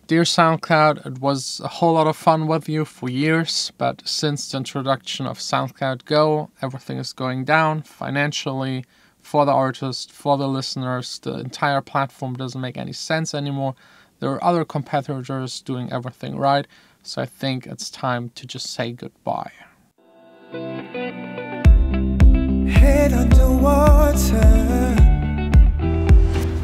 Dear SoundCloud, it was a whole lot of fun with you for years, but since the introduction of SoundCloud Go, everything is going down financially, for the artist, for the listeners. The entire platform doesn't make any sense anymore. There are other competitors doing everything right, so I think it's time to just say goodbye. Head underwater.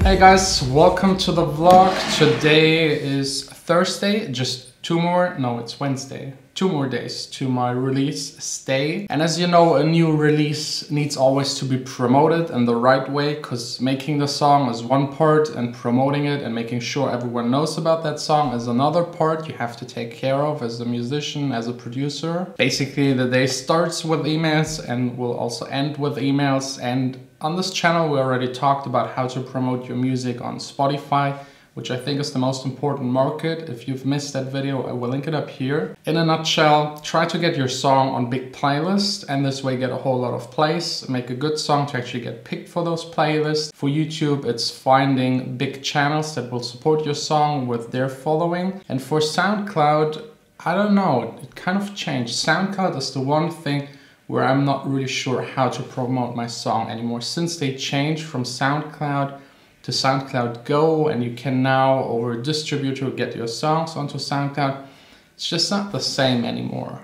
Hey guys, welcome to the vlog. Today is Thursday, it's Wednesday. 2 more days to my release stay. And as you know, a new release needs always to be promoted in the right way, because making the song is one part and promoting it and making sure everyone knows about that song is another part you have to take care of as a musician, as a producer. Basically, the day starts with emails and will also end with emails. And on this channel, we already talked about how to promote your music on Spotify, which I think is the most important market. If you've missed that video, I will link it up here. In a nutshell, try to get your song on big playlists and this way get a whole lot of plays. Make a good song to actually get picked for those playlists. For YouTube, it's finding big channels that will support your song with their following. And for SoundCloud, I don't know, it kind of changed. SoundCloud is the one thing where I'm not really sure how to promote my song anymore. Since they changed from SoundCloud to SoundCloud Go, and you can now over a distributor get your songs onto SoundCloud, it's just not the same anymore.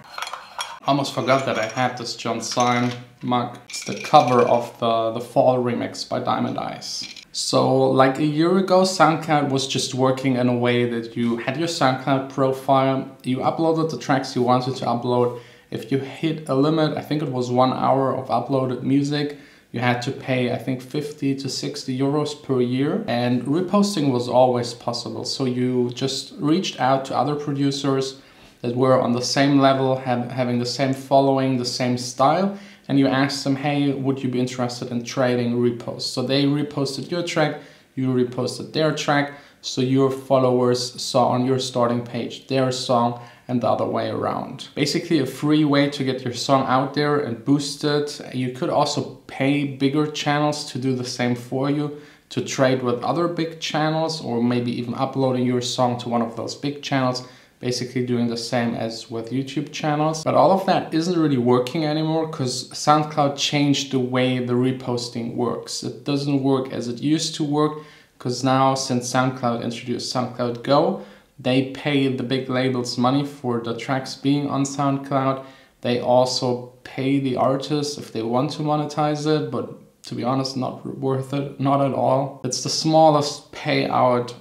Almost forgot that I had this John Sine mug. It's the cover of the Fall remix by Diamond Eyes. So like a year ago, SoundCloud was just working in a way that you had your SoundCloud profile, you uploaded the tracks you wanted to upload. If you hit a limit, I think it was 1 hour of uploaded music, you had to pay, I think, 50 to 60 euros per year, and reposting was always possible. So you just reached out to other producers that were on the same level, having the same following, the same style, and you asked them, hey, would you be interested in trading reposts? So they reposted your track, you reposted their track, so your followers saw on your starting page their song, and the other way around. Basically a free way to get your song out there and boost it. You could also pay bigger channels to do the same for you, to trade with other big channels, or maybe even uploading your song to one of those big channels, basically doing the same as with YouTube channels. But all of that isn't really working anymore because SoundCloud changed the way the reposting works. It doesn't work as it used to work, because now since SoundCloud introduced SoundCloud Go, they pay the big labels money for the tracks being on SoundCloud. They also pay the artists if they want to monetize it, but to be honest, not worth it, not at all. It's the smallest payout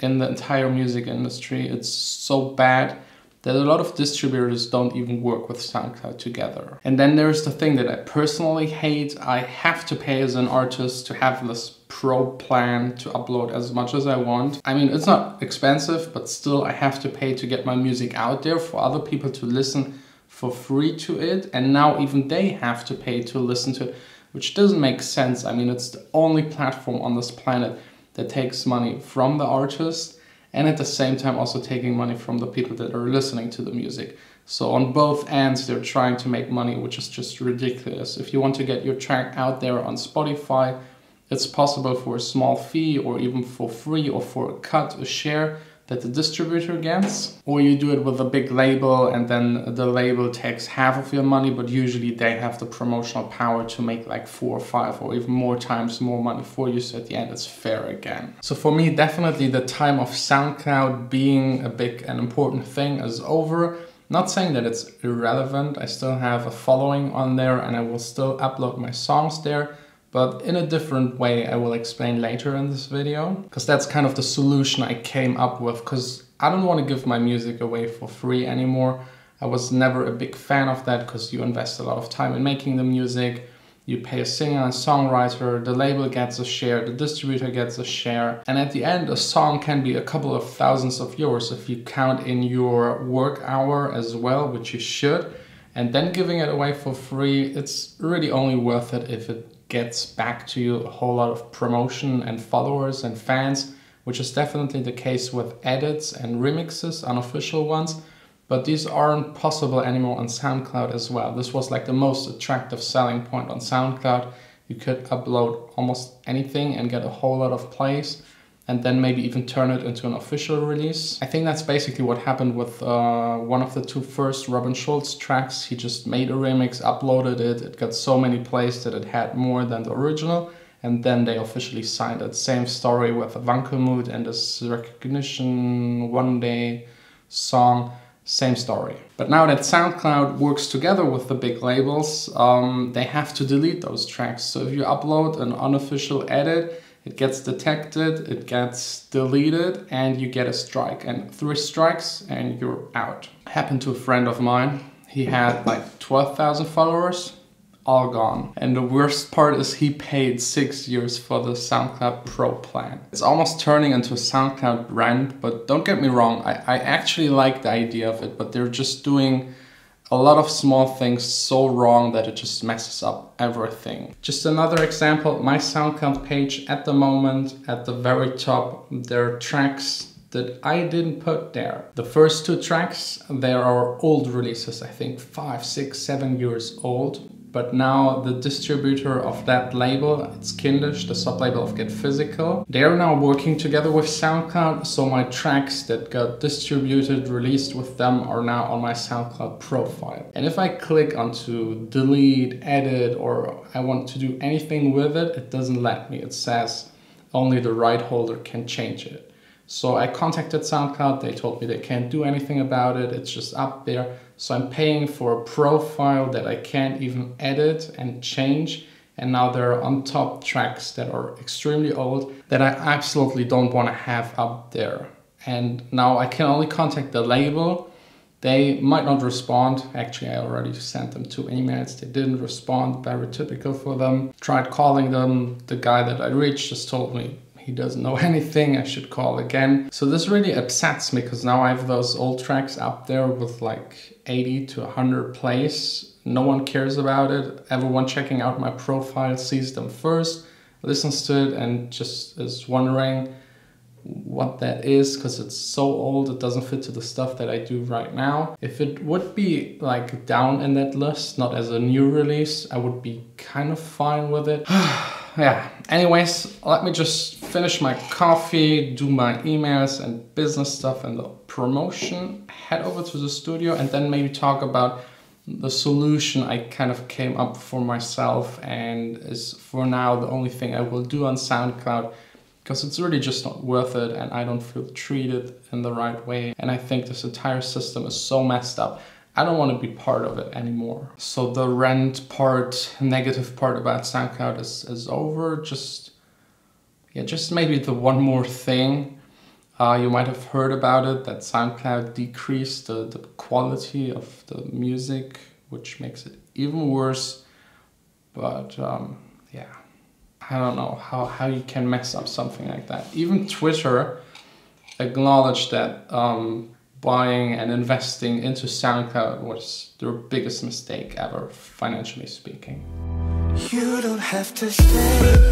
in the entire music industry. It's so bad that a lot of distributors don't even work with SoundCloud together. And then there's the thing that I personally hate. I have to pay as an artist to have this pro plan to upload as much as I want. I mean, it's not expensive, but still I have to pay to get my music out there for other people to listen for free to it. And now even they have to pay to listen to it, which doesn't make sense. I mean, it's the only platform on this planet that takes money from the artist, and at the same time also taking money from the people that are listening to the music. So on both ends, they're trying to make money, which is just ridiculous. If you want to get your track out there on Spotify, it's possible for a small fee, or even for free, or for a cut, a share that the distributor gets. Or you do it with a big label and then the label takes half of your money, but usually they have the promotional power to make like 4 or 5 or even more times more money for you, so at the end it's fair again. So for me, definitely the time of SoundCloud being a big and important thing is over. Not saying that it's irrelevant, I still have a following on there and I will still upload my songs there, but in a different way. I will explain later in this video, because that's kind of the solution I came up with, because I don't want to give my music away for free anymore. I was never a big fan of that, because you invest a lot of time in making the music, you pay a singer and songwriter, the label gets a share, the distributor gets a share, and at the end a song can be a couple of thousands of euros if you count in your work hour as well, which you should. And then giving it away for free, it's really only worth it if it gets back to you a whole lot of promotion and followers and fans, which is definitely the case with edits and remixes, unofficial ones, but these aren't possible anymore on SoundCloud as well. This was like the most attractive selling point on SoundCloud. You could upload almost anything and get a whole lot of plays. and then maybe even turn it into an official release. I think that's basically what happened with one of the two first Robin Schulz tracks. He just made a remix, uploaded it, it got so many plays that it had more than the original, and then they officially signed it. Same story with Wankelmut and this Recognition One Day song, same story. But now that SoundCloud works together with the big labels, they have to delete those tracks. So if you upload an unofficial edit, it gets detected, it gets deleted, and you get a strike. And 3 strikes and you're out. Happened to a friend of mine. He had like 12,000 followers, all gone. And the worst part is he paid 6 years for the SoundCloud Pro plan. It's almost turning into a SoundCloud brand, but don't get me wrong, I actually like the idea of it, but they're just doing a lot of small things so wrong that it just messes up everything. Just another example, my SoundCloud page at the moment, at the very top, there are tracks that I didn't put there. The first 2 tracks, they are old releases, I think 5, 6, 7 years old. But now the distributor of that label, it's Kindisch, the sub-label of Get Physical. They're now working together with SoundCloud, so my tracks that got distributed, released with them are now on my SoundCloud profile. And if I click onto delete, edit, or I want to do anything with it, it doesn't let me. It says only the right holder can change it. So I contacted SoundCloud, they told me they can't do anything about it, it's just up there. So I'm paying for a profile that I can't even edit and change. And now there are on top tracks that are extremely old that I absolutely don't want to have up there. And now I can only contact the label. They might not respond. Actually, I already sent them 2 emails. They didn't respond, very typical for them. Tried calling them. The guy that I reached just told me he doesn't know anything, I should call again. So this really upsets me because now I have those old tracks up there with like 80 to 100 plays. No one cares about it. Everyone checking out my profile sees them first, listens to it and just is wondering what that is because it's so old, it doesn't fit to the stuff that I do right now. If it would be like down in that list, not as a new release, I would be kind of fine with it. Yeah, anyways, let me just finish my coffee, do my emails and business stuff and the promotion, head over to the studio and then maybe talk about the solution I kind of came up for myself and is for now the only thing I will do on SoundCloud because it's really just not worth it and I don't feel treated in the right way. And I think this entire system is so messed up. I don't want to be part of it anymore. So the rent part, negative part about SoundCloud is over. Just maybe the one more thing. You might have heard about it, that SoundCloud decreased the quality of the music, which makes it even worse. But yeah, I don't know how you can mess up something like that. Even Twitter acknowledged that buying and investing into SoundCloud was their biggest mistake ever, financially speaking. You don't have to stay.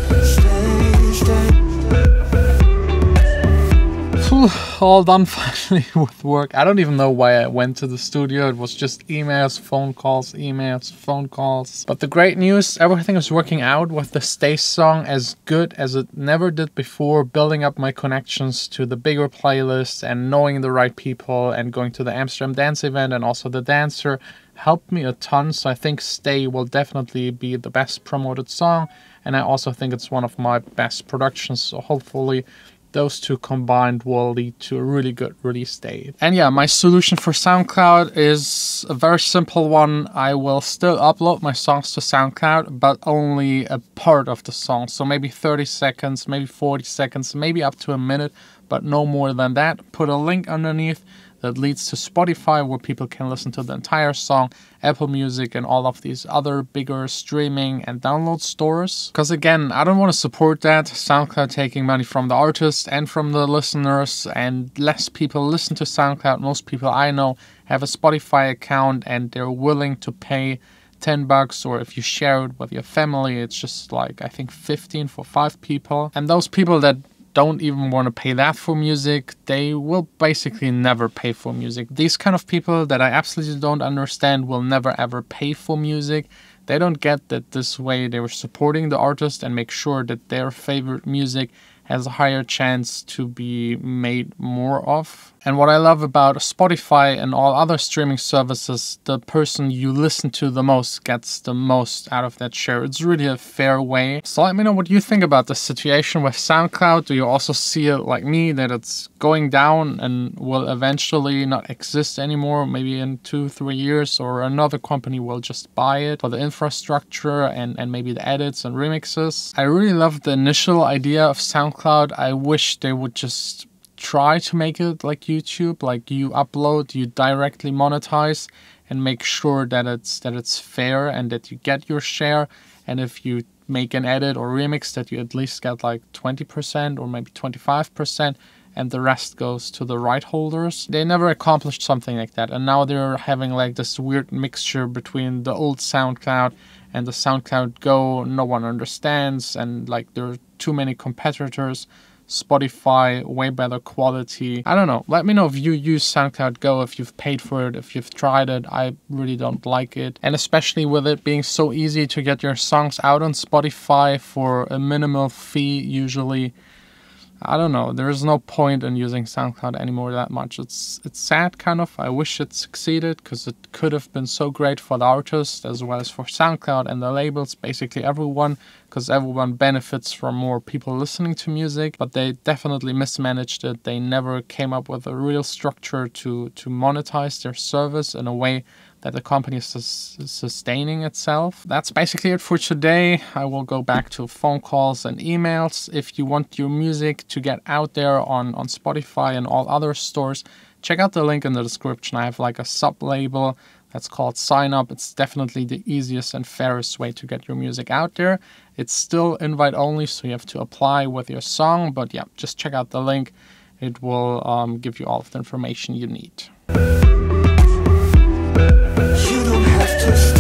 All done finally with work. I don't even know why I went to the studio. It was just emails, phone calls, emails, phone calls. But the great news, everything is working out with the Stay song as good as it never did before. Building up my connections to the bigger playlists and knowing the right people and going to the Amsterdam dance event and also the dancer helped me a ton. So I think Stay will definitely be the best promoted song. And I also think it's one of my best productions. So hopefully those two combined will lead to a really good release date. And yeah, my solution for SoundCloud is a very simple one. I will still upload my songs to SoundCloud, but only a part of the song. So maybe 30 seconds, maybe 40 seconds, maybe up to a minute, but no more than that. Put a link underneath that leads to Spotify where people can listen to the entire song, Apple Music and all of these other bigger streaming and download stores. Because again, I don't want to support that. SoundCloud taking money from the artists and from the listeners, and less people listen to SoundCloud. Most people I know have a Spotify account and they're willing to pay $10, or if you share it with your family, it's just like, I think 15 for 5 people. And those people that don't even want to pay that for music, they will basically never pay for music. These kind of people that I absolutely don't understand will never ever pay for music. They don't get that this way they were supporting the artist and make sure that their favorite music has a higher chance to be made more of. And what I love about Spotify and all other streaming services, the person you listen to the most gets the most out of that share. It's really a fair way. So let me know what you think about the situation with SoundCloud. Do you also see it like me, that it's going down and will eventually not exist anymore, maybe in 2-3 years, or another company will just buy it for the infrastructure and maybe the edits and remixes? I really love the initial idea of SoundCloud. I wish they would just try to make it like YouTube, like you upload, you directly monetize, and make sure that it's fair and that you get your share. And if you make an edit or remix, that you at least get like 20% or maybe 25%, and the rest goes to the right holders. They never accomplished something like that, and now they're having like this weird mixture between the old SoundCloud and the SoundCloud Go. No one understands, and like there are too many competitors. Spotify, way better quality. I don't know. Let me know if you use SoundCloud Go, if you've paid for it, if you've tried it. I really don't like it. And especially with it being so easy to get your songs out on Spotify for a minimal fee usually. I don't know. There is no point in using SoundCloud anymore that much. It's sad, kind of. I wish it succeeded, because it could have been so great for the artists as well as for SoundCloud and the labels, basically everyone, because everyone benefits from more people listening to music. But they definitely mismanaged it. They never came up with a real structure to monetize their service in a way that the company is sustaining itself. That's basically it for today. I will go back to phone calls and emails. If you want your music to get out there on Spotify and all other stores, check out the link in the description. I have like a sub-label that's called sineUP. It's definitely the easiest and fairest way to get your music out there. It's still invite only, so you have to apply with your song. But yeah, just check out the link. It will give you all of the information you need. You don't have to stay.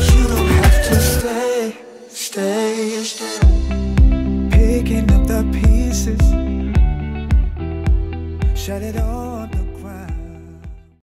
You don't have to stay. Picking up the pieces, shut it all.